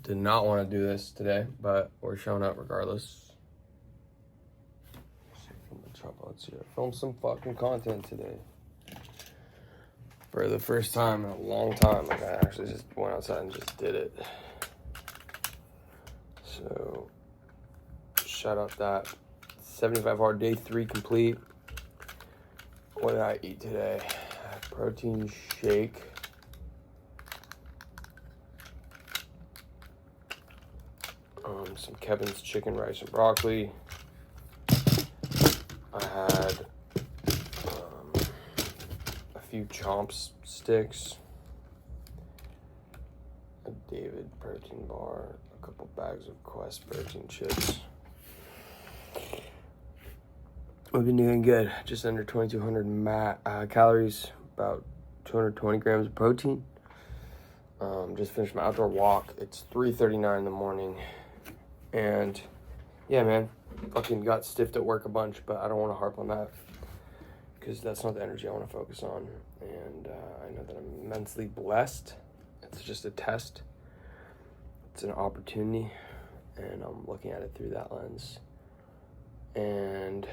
Did not want to do this today, but we're showing up regardless. Let's see. Film some fucking content today. For the first time in a long time. Like, I actually just went outside and just did it. So, shout out that 75 hard day 3 complete. What did I eat today? Protein shake. Some Kevin's chicken, rice, and broccoli. I had a few Chomps sticks, a David protein bar, a couple bags of Quest protein chips. We've been doing good. Just under 2,200 calories, about 220 grams of protein. Just finished my outdoor walk. It's 3:39 in the morning. And yeah, man, fucking got stiffed at work a bunch, but I don't want to harp on that because that's not the energy I want to focus on. And I know that I'm immensely blessed. It's just a test. It's an opportunity, and I'm looking at it through that lens. And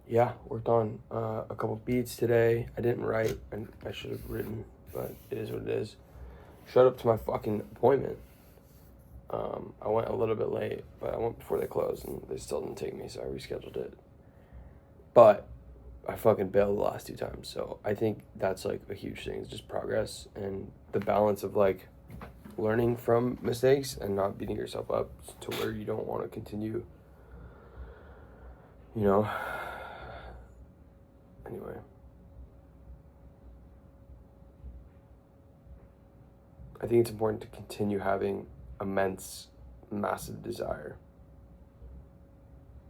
yeah, worked on a couple beats today. I didn't write, and I should have written, but it is what it is. Showed up to my fucking appointment. I went a little bit late, but I went before they closed, and they still didn't take me, so I rescheduled it. But I fucking bailed the last 2 times, so I think that's like a huge thing. It's just progress and the balance of like learning from mistakes and not beating yourself up to where you don't want to continue, you know. Anyway. I think it's important to continue having immense, massive desire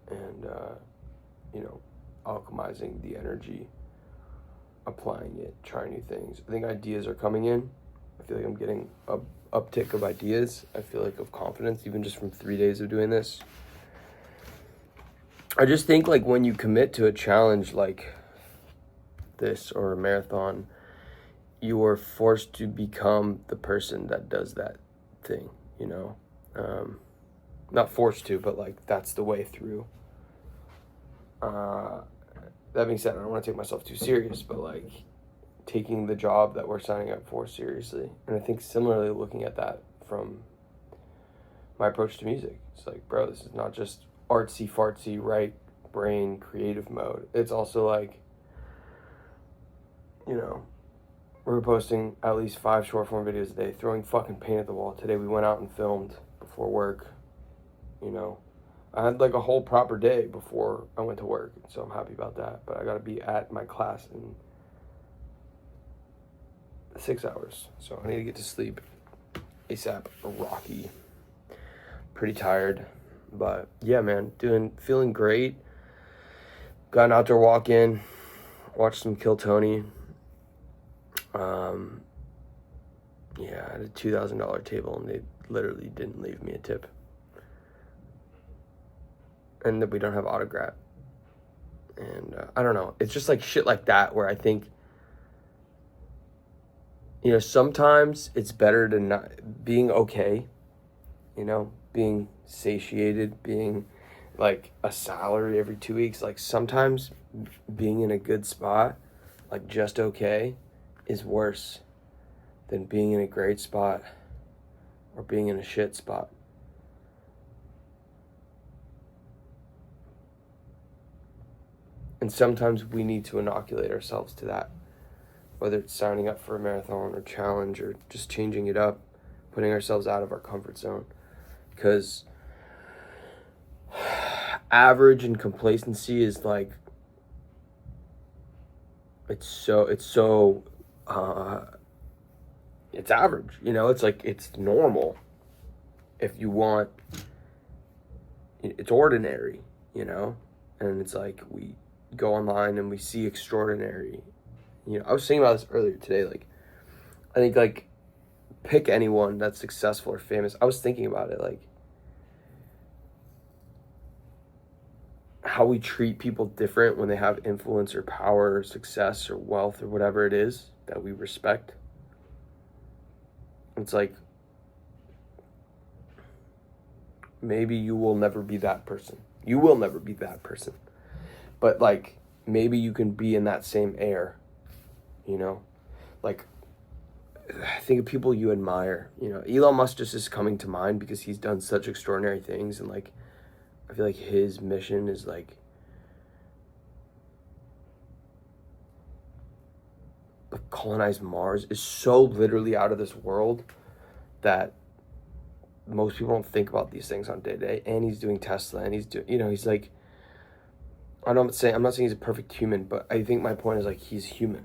and, you know, alchemizing the energy, applying it, trying new things. I think ideas are coming in. I feel like I'm getting a uptick of ideas. I feel like of confidence, even just from 3 days of doing this. I just think like when you commit to a challenge like this or a marathon, you are forced to become the person that does that thing, you know? Not forced to, but like that's the way through. That being said, I don't want to take myself too serious, but like taking the job that we're signing up for seriously. And I think similarly looking at that from my approach to music. It's like, bro, this is not just artsy fartsy, right brain creative mode. It's also like, you know, we're posting at least 5 short form videos a day, throwing fucking paint at the wall. Today we went out and filmed before work, you know. I had like a whole proper day before I went to work, so I'm happy about that. But I gotta be at my class in 6 hours, so I need to get to sleep ASAP. Rocky. Pretty tired, but yeah, man, feeling great. Got an outdoor walk in, watched some Kill Tony. Yeah, I had a $2,000 table, and they literally didn't leave me a tip. And that we don't have autograph. And I don't know. It's just like shit like that where I think, you know, sometimes it's better to not being okay, you know, being satiated, being like a salary every 2 weeks. Like sometimes being in a good spot, like just okay, is worse than being in a great spot or being in a shit spot. And sometimes we need to inoculate ourselves to that, whether it's signing up for a marathon or challenge or just changing it up, putting ourselves out of our comfort zone. Because average and complacency is like, it's average, you know. It's like, it's normal. If you want, it's ordinary, you know. And it's like we go online and we see extraordinary, you know. I was thinking about this earlier today. Like, I think like pick anyone that's successful or famous. I was thinking about it, like how we treat people different when they have influence or power or success or wealth or whatever it is that we respect. It's like, maybe you will never be that person. You will never be that person. But, like, maybe you can be in that same air, you know? Like, think of people you admire, you know? Elon Musk just is coming to mind because he's done such extraordinary things, and, like, I feel like his mission is, like, colonize Mars is so literally out of this world that most people don't think about these things on day to day. And he's doing Tesla, and he's doing, you know, he's like, I'm not saying he's a perfect human, but I think my point is, like, he's human.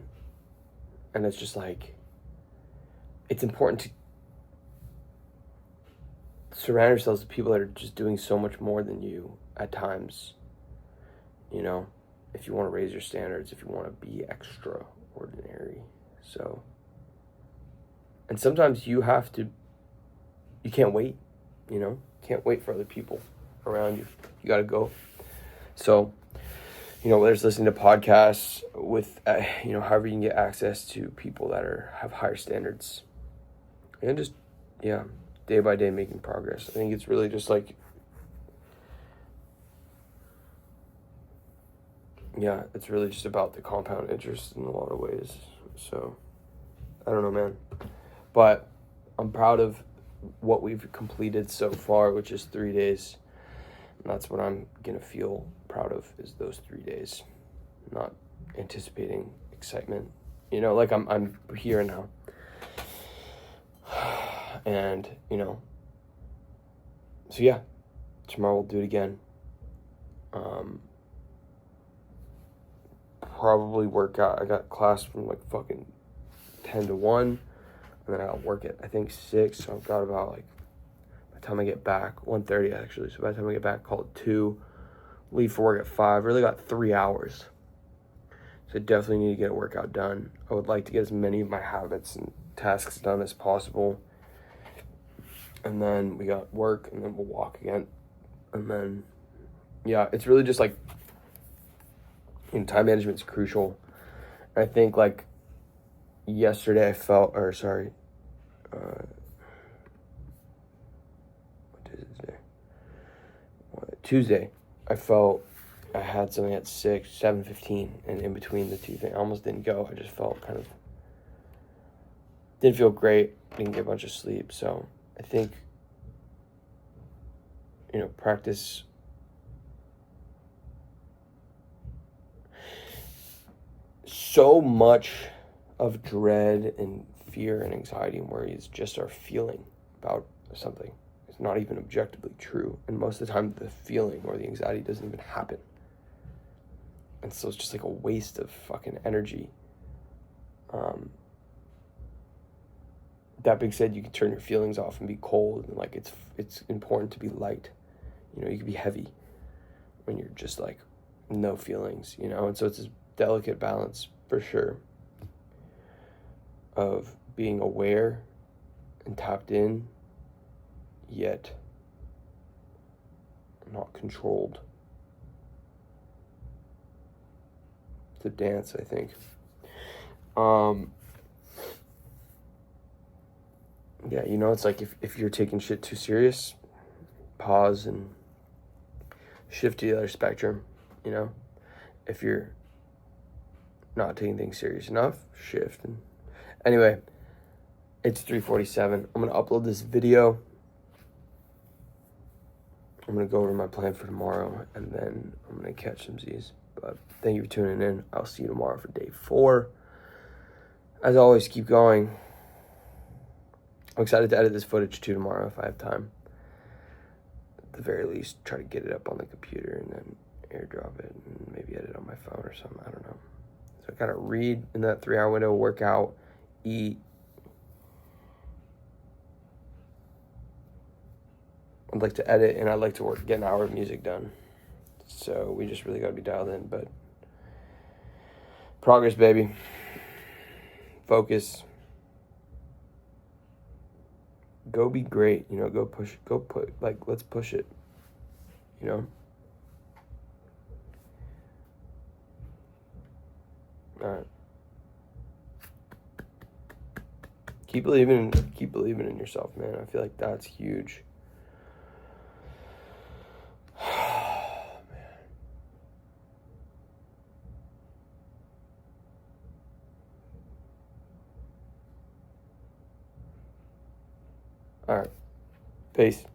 And it's just like, it's important to surround yourselves with people that are just doing so much more than you at times, you know, if you want to raise your standards, if you want to be extraordinary. So, and sometimes you can't wait, you know, can't wait for other people around you. You got to go. So, you know, whether it's listening to podcasts with, you know, however you can get access to people that have higher standards, and just, yeah, day by day making progress. I think it's really just like, yeah, it's really just about the compound interest in a lot of ways. So, I don't know, man. But I'm proud of what we've completed so far, which is 3 days. And that's what I'm going to feel proud of, is those 3 days. Not anticipating excitement. You know, like I'm here now. And, you know, so yeah, tomorrow we'll do it again. Probably work out. I got class from like fucking 10 to 1, and then I'll work at, I think, 6. So I've got about, like, by the time I get back, 1:30 actually. So by the time I get back, call it 2, leave for work at 5. Really got 3 hours. So I definitely need to get a workout done. I would like to get as many of my habits and tasks done as possible. And then we got work, and then we'll walk again. And then, yeah, it's really just like, you know, time management is crucial. I think, like, yesterday I felt, or sorry, what day is it today? Tuesday, I felt I had something at 7:15, and in between the two things, I almost didn't go. I just felt kind of, didn't feel great, didn't get a bunch of sleep. So I think, you know, practice so much of dread and fear and anxiety and worry is just our feeling about something. It's not even objectively true. And most of the time, the feeling or the anxiety doesn't even happen. And so it's just like a waste of fucking energy. That being said, you can turn your feelings off and be cold. And, like, it's important to be light. You know, you can be heavy when you're just, like, no feelings, you know? And so it's this delicate balance, for sure, of being aware and tapped in, yet not controlled. It's a dance, I think. Yeah, you know, it's like, if you're taking shit too serious, pause and shift to the other spectrum, you know? If you're not taking things serious enough, shift. And anyway, it's 3:47. I'm going to upload this video. I'm going to go over my plan for tomorrow, and then I'm going to catch some Z's. But thank you for tuning in. I'll see you tomorrow for day 4. As always, keep going. I'm excited to edit this footage too tomorrow if I have time. At the very least, try to get it up on the computer and then airdrop it and maybe edit on my phone or something. I don't know. So I gotta read in that 3-hour window, work out, eat. I'd like to edit, and I'd like to get an hour of music done. So we just really gotta be dialed in. But progress, baby. Focus. Go be great, you know, let's push it, you know? All right. keep believing in yourself, man. I feel like that's huge. All right. Peace.